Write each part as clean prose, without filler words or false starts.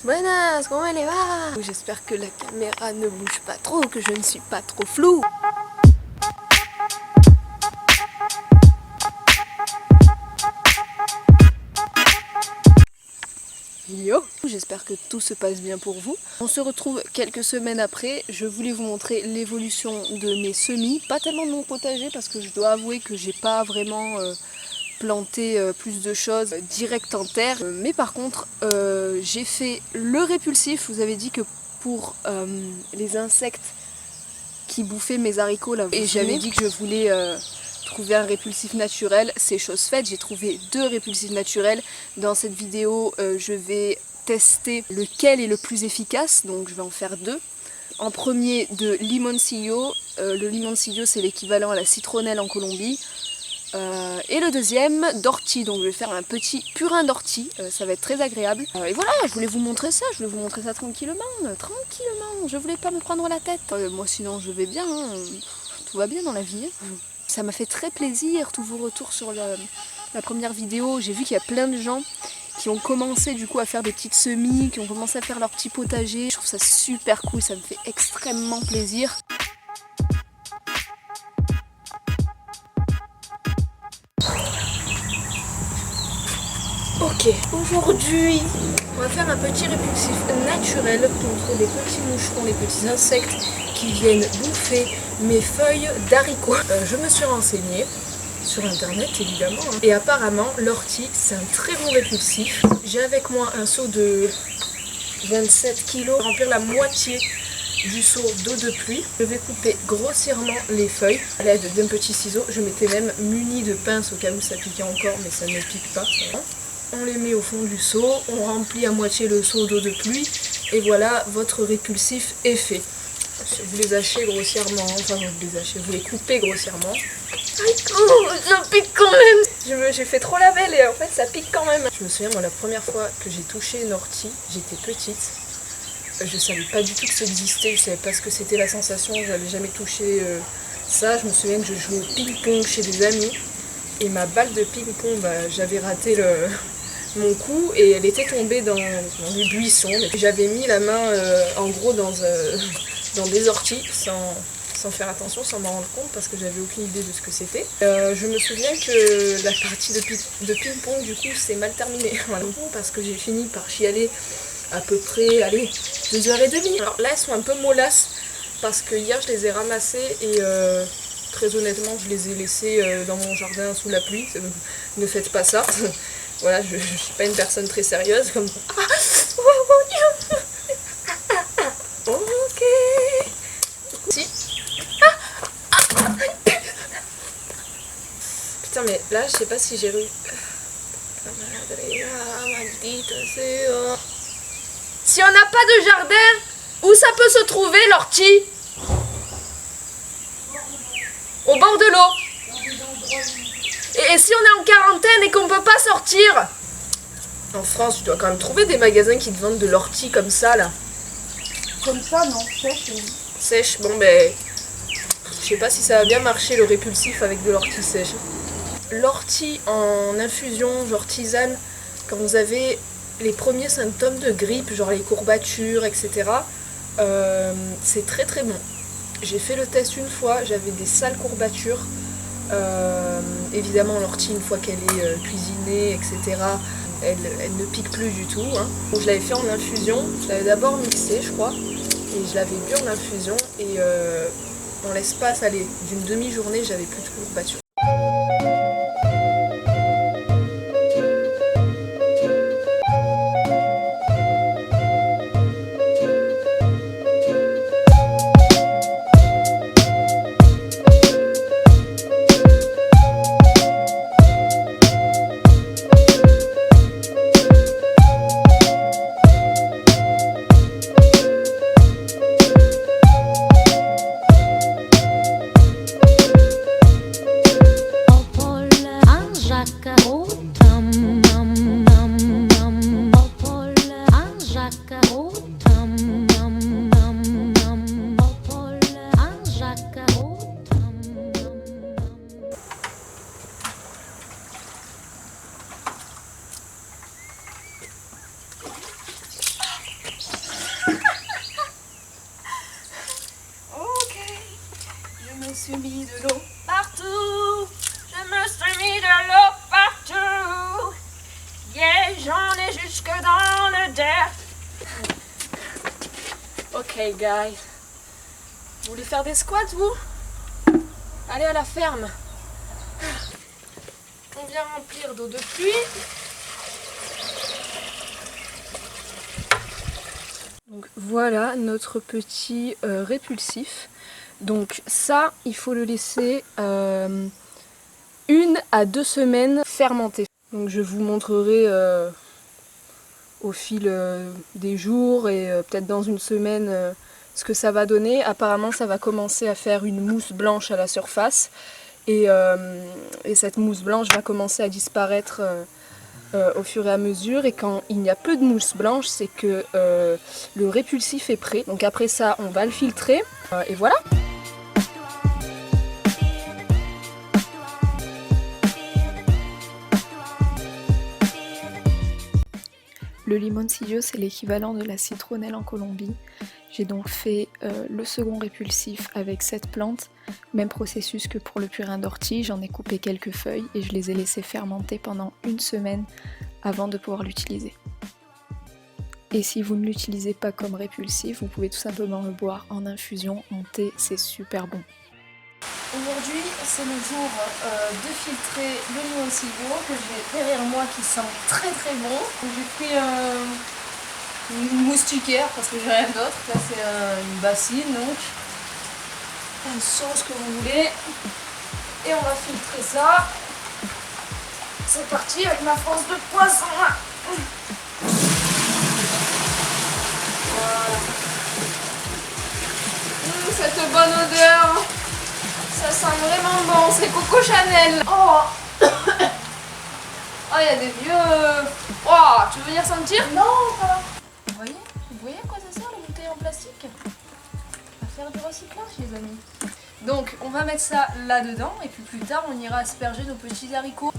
Buenas, comment elle va? J'espère que la caméra ne bouge pas trop, que je ne suis pas trop floue. Yo! J'espère que tout se passe bien pour vous. On se retrouve quelques semaines après. Je voulais vous montrer l'évolution de mes semis. Pas tellement de mon potager parce que je dois avouer que j'ai pas vraiment planté plus de choses direct en terre. Mais par contre, j'ai fait le répulsif. Vous avez dit que pour les insectes qui bouffaient mes haricots là, et j'avais dit que je voulais trouver un répulsif naturel, c'est chose faite. J'ai trouvé 2 répulsifs naturels. Dans cette vidéo, je vais tester lequel est le plus efficace, donc je vais en faire 2. En premier de limoncillo. Le limoncillo, c'est l'équivalent à la citronnelle en Colombie. Et le deuxième d'ortie, donc je vais faire un petit purin d'ortie, ça va être très agréable. Et voilà, je voulais vous montrer ça, tranquillement, je voulais pas me prendre la tête. Moi sinon je vais bien, hein. Tout va bien dans la vie. Ça m'a fait très plaisir, tous vos retours sur la première vidéo. J'ai vu qu'il y a plein de gens qui ont commencé du coup à faire des petites semis, qui ont commencé à faire leur petit potager. Je trouve ça super cool, ça me fait extrêmement plaisir. Ok, aujourd'hui, on va faire un petit répulsif naturel contre les petits moucherons, les petits insectes qui viennent bouffer mes feuilles d'haricots. Je me suis renseignée sur internet évidemment, hein, et apparemment l'ortie c'est un très bon répulsif. J'ai avec moi un seau de 27 kg, remplir la moitié du seau d'eau de pluie. Je vais couper grossièrement les feuilles à l'aide d'un petit ciseau. Je m'étais même munie de pince au cas où ça piquait encore, mais ça ne pique pas. On les met au fond du seau, on remplit à moitié le seau d'eau de pluie et voilà, votre répulsif est fait. Vous les hachez grossièrement, enfin vous les coupez grossièrement. Ça pique quand même. J'ai fait trop la belle et en fait ça pique quand même. Je me souviens, moi la première fois que j'ai touché une ortie, j'étais petite. Je savais pas du tout que ça existait, je savais pas ce que c'était la sensation, j'avais jamais touché ça. Je me souviens que je jouais au ping-pong chez des amis et ma balle de ping-pong, j'avais raté mon coup et elle était tombée dans des buissons. J'avais mis la main en gros dans des orties sans faire attention, sans m'en rendre compte parce que j'avais aucune idée de ce que c'était. Je me souviens que la partie de ping-pong du coup c'est mal terminé parce que j'ai fini par chialer à peu près 2h30. Alors là elles sont un peu mollasses parce que hier je les ai ramassées et très honnêtement je les ai laissées dans mon jardin sous la pluie. Ne faites pas ça. Voilà, je suis pas une personne très sérieuse comme... Ok. Si. Putain mais là je sais pas si j'ai réussi. Si on n'a pas de jardin, où ça peut se trouver l'ortie? Au bord de l'eau. Et si on est en quarantaine et qu'on peut pas sortir? En France, tu dois quand même trouver des magasins qui te vendent de l'ortie comme ça là. Comme ça, non, sèche. Sèche, bon ben... Je sais pas si ça va bien marcher le répulsif avec de l'ortie sèche. L'ortie en infusion, genre tisane, quand vous avez les premiers symptômes de grippe, genre les courbatures, etc. C'est très très bon. J'ai fait le test une fois, j'avais des sales courbatures. Évidemment l'ortie une fois qu'elle est cuisinée, etc. Elle ne pique plus du tout. Hein. Donc, je l'avais fait en infusion, je l'avais d'abord mixé je crois, et je l'avais bu en infusion et dans l'espace d'une demi-journée j'avais plus de courbatures. de l'eau partout. Je me suis mis de l'eau partout. Yeah, j'en ai jusque dans le dirt. Ok, guys. Vous voulez faire des squats, vous? Allez à la ferme. On vient remplir d'eau de pluie. Donc voilà notre petit répulsif. Donc ça, il faut le laisser 1 à 2 semaines fermenter. Donc je vous montrerai au fil des jours et peut-être dans une semaine ce que ça va donner. Apparemment ça va commencer à faire une mousse blanche à la surface et cette mousse blanche va commencer à disparaître au fur et à mesure, et quand il n'y a plus de mousse blanche, c'est que le répulsif est prêt. Donc après ça, on va le filtrer et voilà. Le limoncillo, c'est l'équivalent de la citronnelle en Colombie. J'ai donc fait le second répulsif avec cette plante. Même processus que pour le purin d'ortie, j'en ai coupé quelques feuilles et je les ai laissées fermenter pendant 1 semaine avant de pouvoir l'utiliser. Et si vous ne l'utilisez pas comme répulsif, vous pouvez tout simplement le boire en infusion, en thé, c'est super bon. Aujourd'hui, c'est le jour de filtrer le limoncillo que j'ai derrière moi qui sent très très bon. J'ai pris une moustiquaire parce que j'ai rien d'autre. Là, c'est une bassine, donc une sauce que vous voulez. Et on va filtrer ça. C'est parti avec ma force de poisson. Voilà. Cette bonne odeur. Ça sent vraiment bon, c'est Coco Chanel. Oh, oh, il y a des vieux. Oh, tu veux venir sentir? Non, pas. Vous voyez à quoi ça sert les bouteilles en plastique? À faire du recyclage, les amis. Donc, on va mettre ça là-dedans et puis plus tard, on ira asperger nos petits haricots.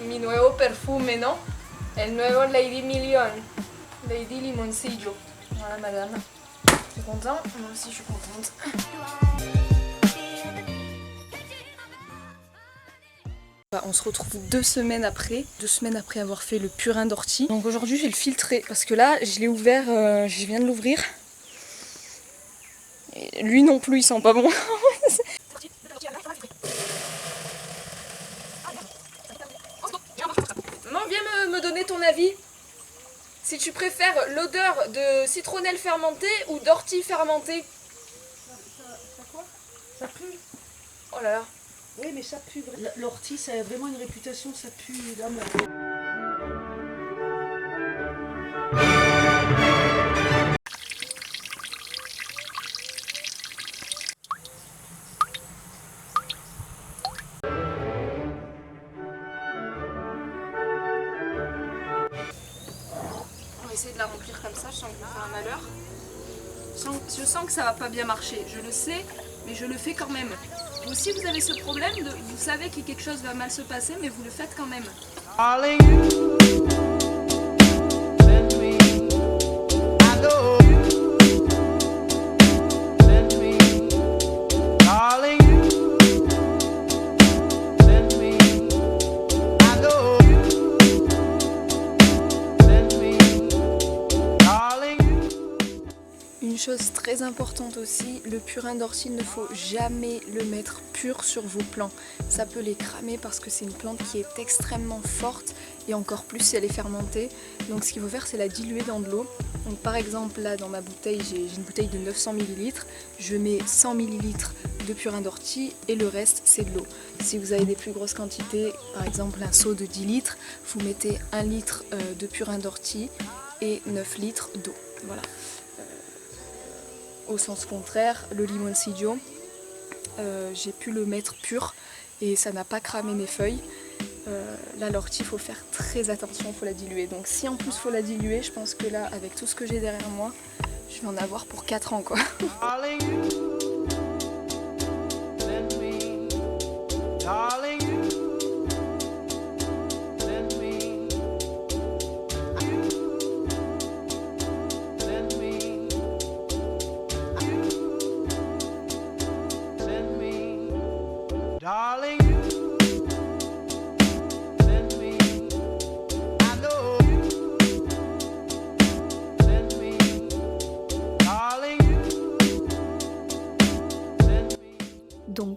Mi nuevo perfume, non? El nuevo Lady Million. Lady Limoncillo. Voilà, madame. Tu es content? Moi aussi, je suis contente. On se retrouve 2 semaines après avoir fait le purin d'ortie. Donc aujourd'hui, je vais le filtrer parce que là, je l'ai ouvert, je viens de l'ouvrir. Et lui non plus, il sent pas bon. Maman, viens me donner ton avis. Si tu préfères l'odeur de citronnelle fermentée ou d'ortie fermentée. Ça quoi? Ça pue. Oh là là. Oui, mais ça pue. L'ortie, ça a vraiment une réputation, ça pue la mort. On va essayer de la remplir comme ça, je sens que je vais faire un malheur. Je sens que ça va pas bien marcher, je le sais, mais je le fais quand même. Vous aussi vous avez ce problème, vous savez que quelque chose va mal se passer, mais vous le faites quand même. Une chose très importante aussi, le purin d'ortie, il ne faut jamais le mettre pur sur vos plants. Ça peut les cramer parce que c'est une plante qui est extrêmement forte et encore plus si elle est fermentée. Donc ce qu'il faut faire, c'est la diluer dans de l'eau. Donc par exemple là dans ma bouteille, j'ai une bouteille de 900 ml, je mets 100 ml de purin d'ortie et le reste c'est de l'eau. Si vous avez des plus grosses quantités, par exemple un seau de 10 litres, vous mettez 1 litre de purin d'ortie et 9 litres d'eau. Voilà. Au sens contraire, le limoncillo, j'ai pu le mettre pur et ça n'a pas cramé mes feuilles. Là, l'ortie, il faut faire très attention, il faut la diluer. Donc si en plus il faut la diluer, je pense que là, avec tout ce que j'ai derrière moi, je vais en avoir pour 4 ans quoi.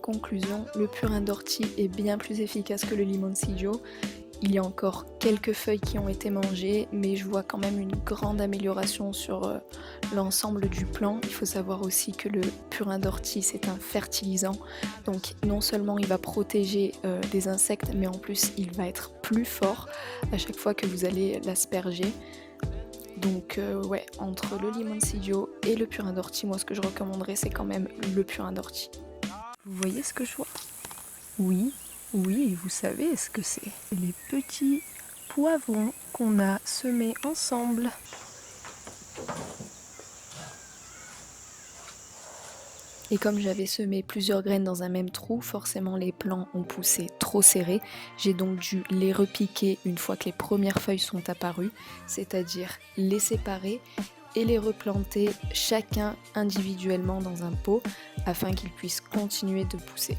conclusion, le purin d'ortie est bien plus efficace que le limoncillo. Il y a encore quelques feuilles qui ont été mangées, mais je vois quand même une grande amélioration sur l'ensemble du plant. Il faut savoir aussi que le purin d'ortie, c'est un fertilisant. Donc non seulement il va protéger des insectes, mais en plus il va être plus fort à chaque fois que vous allez l'asperger. Donc ouais, entre le limoncillo et le purin d'ortie, moi ce que je recommanderais, c'est quand même le purin d'ortie. Vous voyez ce que je vois? Oui, et vous savez ce que c'est? C'est les petits poivrons qu'on a semés ensemble. Et comme j'avais semé plusieurs graines dans un même trou, forcément les plants ont poussé trop serrés. J'ai donc dû les repiquer une fois que les premières feuilles sont apparues, c'est-à-dire les séparer et les replanter chacun individuellement dans un pot afin qu'ils puissent continuer de pousser.